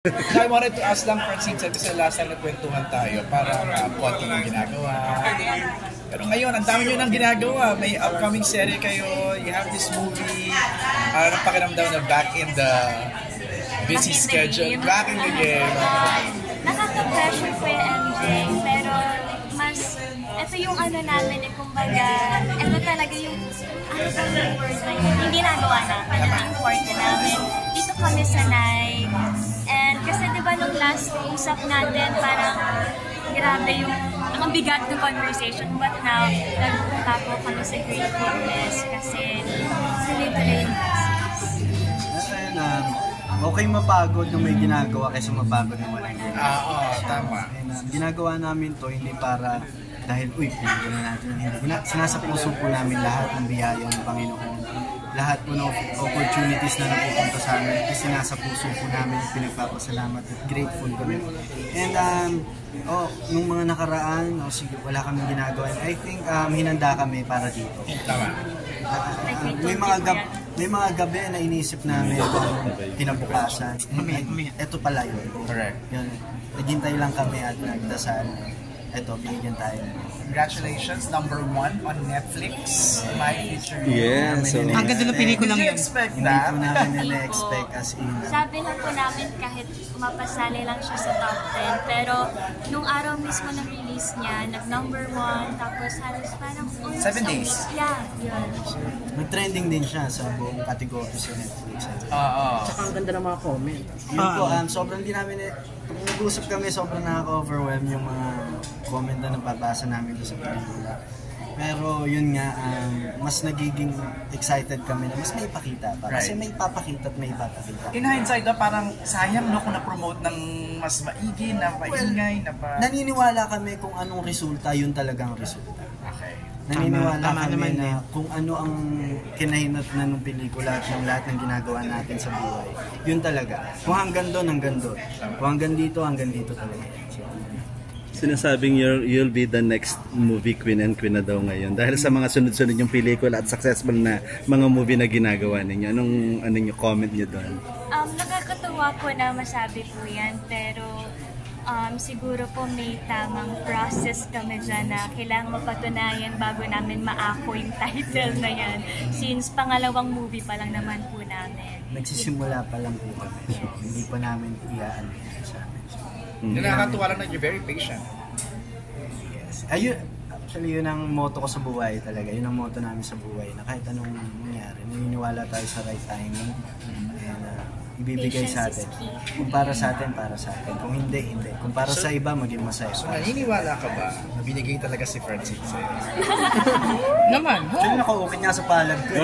I wanted to ask lang, Francine, kasi last time nagkwentuhan tayo, parang konti yung ginagawa. Pero ngayon, ang dami nyo nang ginagawa. May upcoming serie kayo, you have this movie, parang pakiramdam na back in the busy schedule, back in the game. Nakaka-pressure po yung MJ, pero mas, ito yung ano namin, kumbaga, ito talaga yung, ano ba yung word na yun, yung ginagawa namin, yung forte namin. Dito kami sanay. And kasi diba nung last usap natin, parang grabe yung, ang bigat ng conversation. But now, nagpunta po kami sa gratefulness kasi tuloy-tuloy yung process. Okay mapagod na may ginagawa kaysa mapagod na walang ginagawa. Oo, tama. Ginagawa namin to hindi para dahil, pinagawa na natin. Sinasapuso po namin lahat ng biyaya ng Panginoon. Lahat po ng opportunities na napupunta sa amin, isinasapuso po namin, pinagpapasalamat at grateful kami. And, nung mga nakaraan, sige, wala kaming ginagawa. I think, hinanda kami para dito. Tama. May mga gabi na inisip namin kinabukasan. Ito pala yun. Correct. Yun. Naghintay lang kami at nagdasal. Ito, binigyan tayo. Congratulations, #1 on Netflix, My Future You. Yes. So, ang ganda ng pelikulang yun. Did you yun. expect Hindi that? po namin na-expect as in. Sabi lang po namin kahit mapasali lang siya sa top 10, pero nung araw mismo ng release niya, nag-1, tapos halos parang 7 days. Yeah, yun. Mag-trending din siya sa buong category sa Netflix. Oo. Tsaka ang ganda ng mga comment. Yun po, sobrang di namin pag nag-usap kami, sobrang nakaka-overwhelm yung mga comment na nababasa namin sa pelikula. Pero yun nga, mas nagiging excited kami na mas may ipakita pa. Kasi may ipapakita at may ipapakita. In hindsight, parang sayang no kung na-promote ng mas maigi, na maingay, na pa... Naniniwala kami kung anong resulta, yun talagang resulta. Okay. Naniniwala Tama kami naman na kung ano ang kinahinatnan ng pelikula at ng lahat ng ginagawa natin sa buhay. Yun talaga. Kung hanggang doon, hanggang doon. Kung hanggang dito talaga. So, sinasabing you'll be the next movie queen and queen na daw ngayon dahil sa mga sunod-sunod yung pelikula at successful na mga movie na ginagawa ninyo. Anong yung comment niyo doon? Nakakatuwa po na masabi po yan, pero siguro po may tamang process kami dyan na kailangan mapatunayan bago namin maako yung title na yan. Since pangalawang movie pa lang naman po namin. Nagsisimula pa lang po kami. So, hindi pa namin iaan sa amin. Nakakatuwa lang na you're very patient. Yes. Ayun, actually yun ang motto ko sa buhay talaga. Yun ang motto namin sa buhay na kahit anong mangyari, naniniwala tayo sa right timing. And ibibigay sa atin. Kung para sa atin, para sa atin. Kung hindi, hindi. Kung para sa iba, maging masaya. So naniniwala ka ba na binigay talaga si Francine sa'yo? Naman. Actually, nakaukit nga sa palad ko.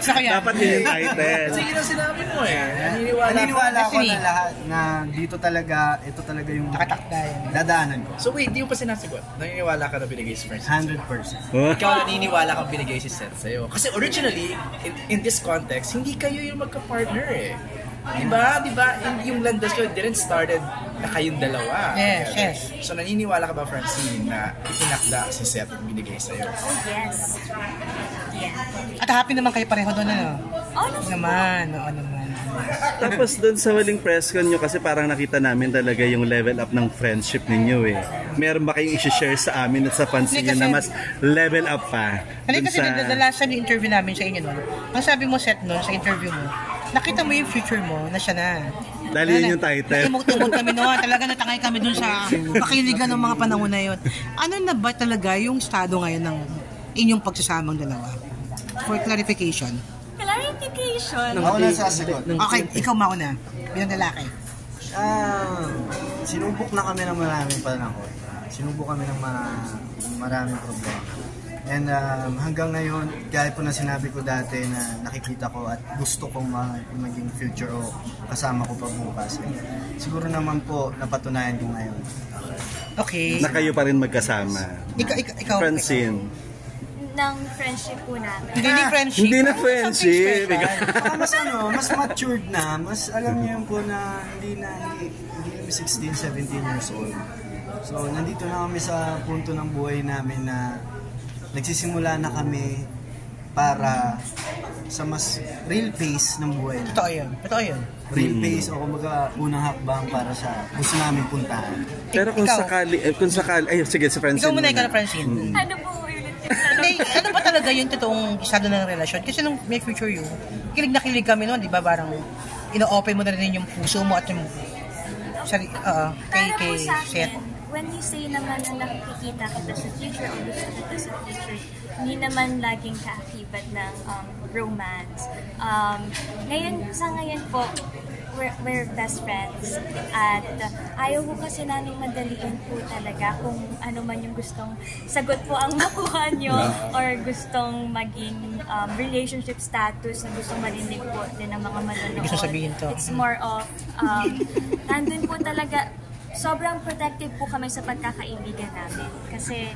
Dapat yun yung title. Sige na sinabi mo eh. Naniniwala ko na lahat na dito talaga, ito talaga yung dadaanan ko. So wait, di mo pa sinasagot. Naniniwala ka na binigay si Francine? 100%. Ikaw naniniwala kang binigay si Seth sa'yo. Kasi originally, in this context, hindi kayo yung magka-partner eh. Diba? Yung landas ko didn't started na kayong dalawa. Yes. So naniniwala ka ba, Francine, na itinakda si Seth at binigay sa'yo? Oh, yes. Yeah. At happy naman kayo pareho doon, ano? Oo naman. Tapos doon sa huling press con nyo kasi parang nakita namin talaga yung level up ng friendship ninyo eh. Meron ba kayong i-share sa amin at sa fans niyo na mas level up pa? Hindi kasi the last time yung interview namin sa inyo noon, ang sabi mo Seth noon sa interview mo, nakita mo yung future mo na siya na. Dahil yun yung title. Nakimog-tumog kami noon. Talaga natangay kami dun sa pakiligan ng mga panahon na yun. Ano na ba talaga yung estado ngayon ng inyong pagsasamang dalawa? For clarification. Clarification. Ako na sasagot. Okay, ikaw mauna. Bilang lalaki. Sinubok na kami ng maraming panahon. Sinubok kami ng maraming problema. And hanggang ngayon, gaya po na sinabi ko dati na nakikita ko at gusto kong maging future o kasama ko pa bukas. Siguro naman po napatunayan ko ngayon. Okay. Na kayo pa rin magkasama. Ikaw. Francine. Ng friendship po namin. Hindi friendship. Hindi na friendship. Mas matured na. Mas alam niyo yun po na hindi kami 16, 17 years old. So nandito na kami sa punto ng buhay namin na nagsisimula na kami para sa mas real pace ng buhay na. Totoo yun. Real pace o kumbaga unang hakbang para sa gusto namin puntahan. Pero kung sakali, ay sige, si Francine. Ikaw muna, Francine. Ano po ulit yung Hindi, ano ba talaga yung totoong estado ng relasyon? Kasi nung Make Future You, kilig na kilig kami noon, di ba? Parang ino-open mo na rin yung puso mo at yung Para po kay sa Seth. akin, when you say naman na nakikita kita sa future o gusto kita sa future, hindi naman laging kaakibat ng romance. Ngayon po, we're best friends. At ayaw ko kasi namin madaliin po talaga kung ano man yung gustong sagot po ang makuha nyo or gustong maging relationship status na gustong marinig po din ng mga manonood. Gusto sabihin to. It's more of, nandun po talaga, sobrang protective po kami sa pagkakaibigan namin. Kasi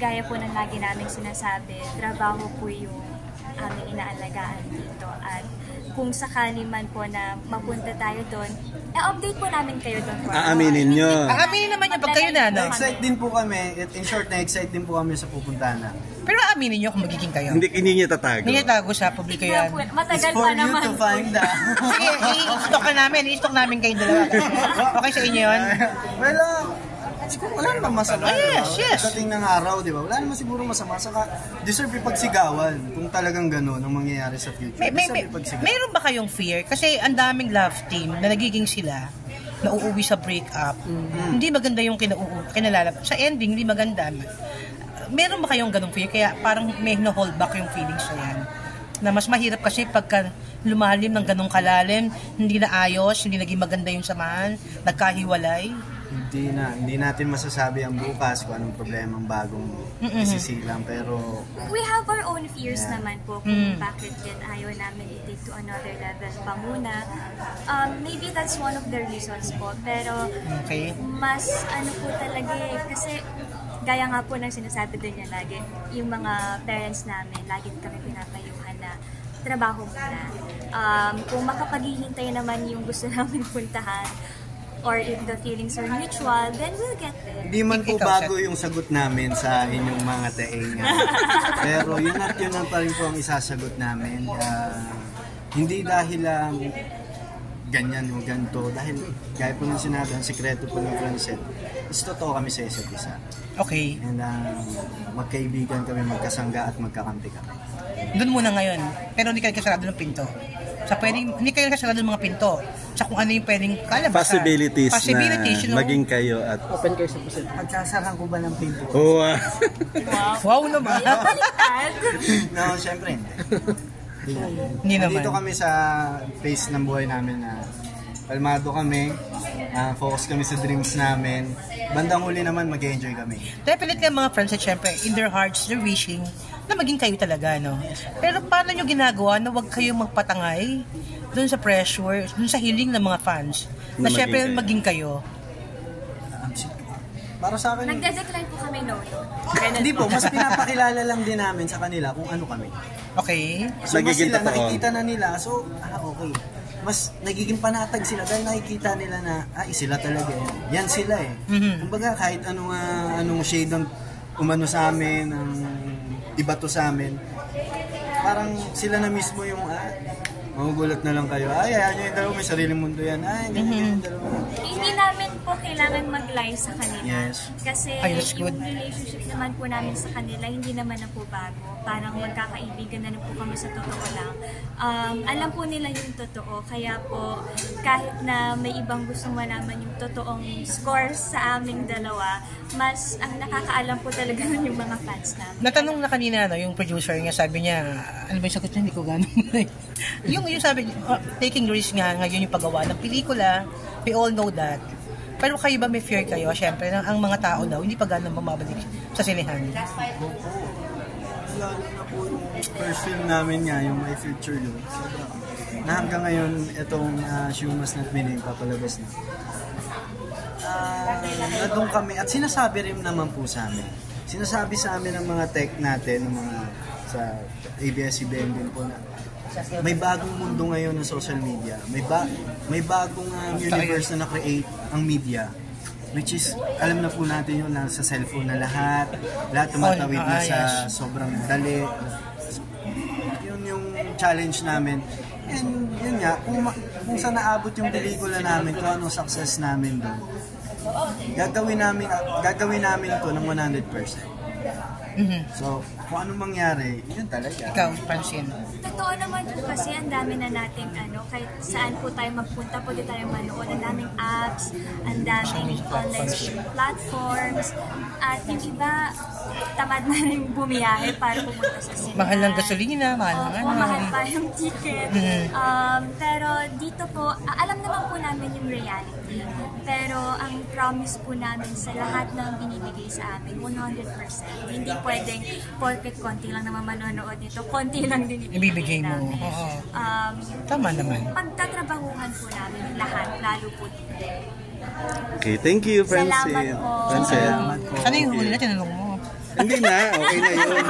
gaya po ng lagi namin sinasabi, trabaho po yung aming inaalagaan dito. At kung sakali man po na mapunta tayo doon, update po namin kayo doon. Aaminin nyo. Aaminin naman niya pag kayo na, no? Na-excite din po kami, in short, na-excite din po kami sa pupuntahan na. Pero aaminin niyo kung magiging kayo. Hindi niya tatago. Hindi niya tago sa publiko yan. Matagal It's for pa you naman. to find out. Sige, i-stock namin kayong dalawa. Okay sa inyo yun? Well, wala namang masama. Yes. Dating ng araw, di ba? Wala naman siguro masama. Saka, deserve ipagsigawan kung talagang gano'n ang mangyayari sa future. Deserve ipagsigawan. Mayroon ba kayong fear? Kasi ang daming love team na nagiging sila na uuwi sa breakup. Hindi maganda yung kinalalabas. Sa ending, hindi maganda. Meron ba kayong ganong fear? Kaya parang may hold back yung feelings na yan. Na mas mahirap kasi pagka lumalim ng ganong kalalim, hindi na ayos, hindi naging maganda yung samahan, nagkahiwalay. Hindi natin masasabi ang bukas kung anong problema ang bagong isisilang, pero We have our own fears naman po kung bakit din ayaw namin i-take to another level pa muna. Maybe that's one of the reasons po, pero mas ano po talaga kasi gaya nga po ng sinasabi din niya lagi, yung mga parents namin, lagi kami pinapayuhan na trabaho muna. Kung makapaghihintay naman yung gusto namin puntahan, or if the feelings are mutual, then we'll get there. Hindi man po bago yung sagot namin sa inyong mga tainga. Pero yun na pa rin po ang isasagot namin. Hindi dahil ganyan o ganito, dahil gaya po ng sinabi, ang sikreto po ng Francine, is totoo kami sa isa't isa. Okay. And magkaibigan kami, magkasangga at magkakampi kami. Doon muna ngayon, pero hindi kayo kasarado ng pinto. Hindi kayo kasarado ng mga pinto. Sa kung ano yung pwedeng kalabasan. Possibilities na maging kayo at open kayo sa posibilidad. Pagsasarang ko ba ng pinto? Wow naman. No, syempre hindi naman. Dito kami sa phase ng buhay namin na kalmado kami, focus kami sa dreams namin. Bandang huli naman, mag-enjoy kami. Definitely ang mga friends at syempre, in their hearts, they're wishing na maging kayo talaga, no? Pero paano nyo ginagawa na huwag kayong magpatangay doon sa pressure, doon sa hiling ng mga fans, na syempre maging kayo? Para sa akin, nagde-decline po kami no. Hindi po, mas pinapakilala lang din namin sa kanila kung ano kami. Okay. So mas sila, nakikita na nila, so, okay. Mas nagiging panatag sila dahil nakikita nila na, sila talaga yan sila eh. Kumbaga kahit anong shade ng umano sa amin, ang iba to sa amin, parang sila na mismo yung, magugulat na lang kayo, ayan yung dalawa, may sariling mundo yan, ganyan yung dalawa. Hindi namin po kailangan mag-lie sa kanila. Yes. Kasi yung relationship naman po namin sa kanila, hindi naman na po bago. Parang magkakaibigan na po kami sa totoo lang. Alam po nila yung totoo, kaya po kahit na may ibang gustong malaman yung totoong score sa aming dalawa, mas ang nakakaalam po talaga nun yung mga fans namin. Natanong na kanina, yung producer niya, sabi niya, ano ba yung sagot niya? Hindi ko gano'n. yung sabi niya, taking risk nga ngayon yung paggawa ng pelikula, we all know that. Pero kayo ba may fear kayo? Siyempre, ang mga tao daw, hindi pa gano'n bumabalik sa sinehan. Lalo na po yung first film namin nga, yung My Future You. Na hanggang ngayon, itong Shumas Not Meaning, papalabas na. Nandun kami, at sinasabi rin naman po sa amin. Sinasabi sa amin ng mga tech natin, ng mga sa ABS-CBN din po na may bagong mundo ngayon ng social media. May bagong universe na na-create ang media. Which is, alam na po natin yun, sa cellphone na lahat tumatawid na sa sobrang dali. challenge namin. And yun nga, kung saan naabot yung pelikula namin, kung anong success namin doon, gagawin namin to ng 100%. So, kung anong mangyari, yun talaga. Ikaw, Francine. Totoo naman po kasi ang dami na nating kahit saan po tayo magpunta, pwede tayo manood. Ang daming apps, ang daming online streaming platforms, at yung iba, tamad na rin bumiyahe para pumunta sa cinema. Mahal ng gasolina, mahal ng ano. Mahal pa yung ticket. Pero dito po, alam naman po namin yung reality. Pero ang promise po namin sa lahat ng binibigay sa amin, 100%. Hindi pwedeng porket konti lang naman manonood nito, konti lang din Ibibigay mo. namin. Oo. Tama naman. Pagtatrabahuhan po namin lahat, lalo po dito. Okay, thank you, Francine. Salamat po. Francine. Salamat po. Ano yung huli na tinanong mo? Hindi na, okay na yun.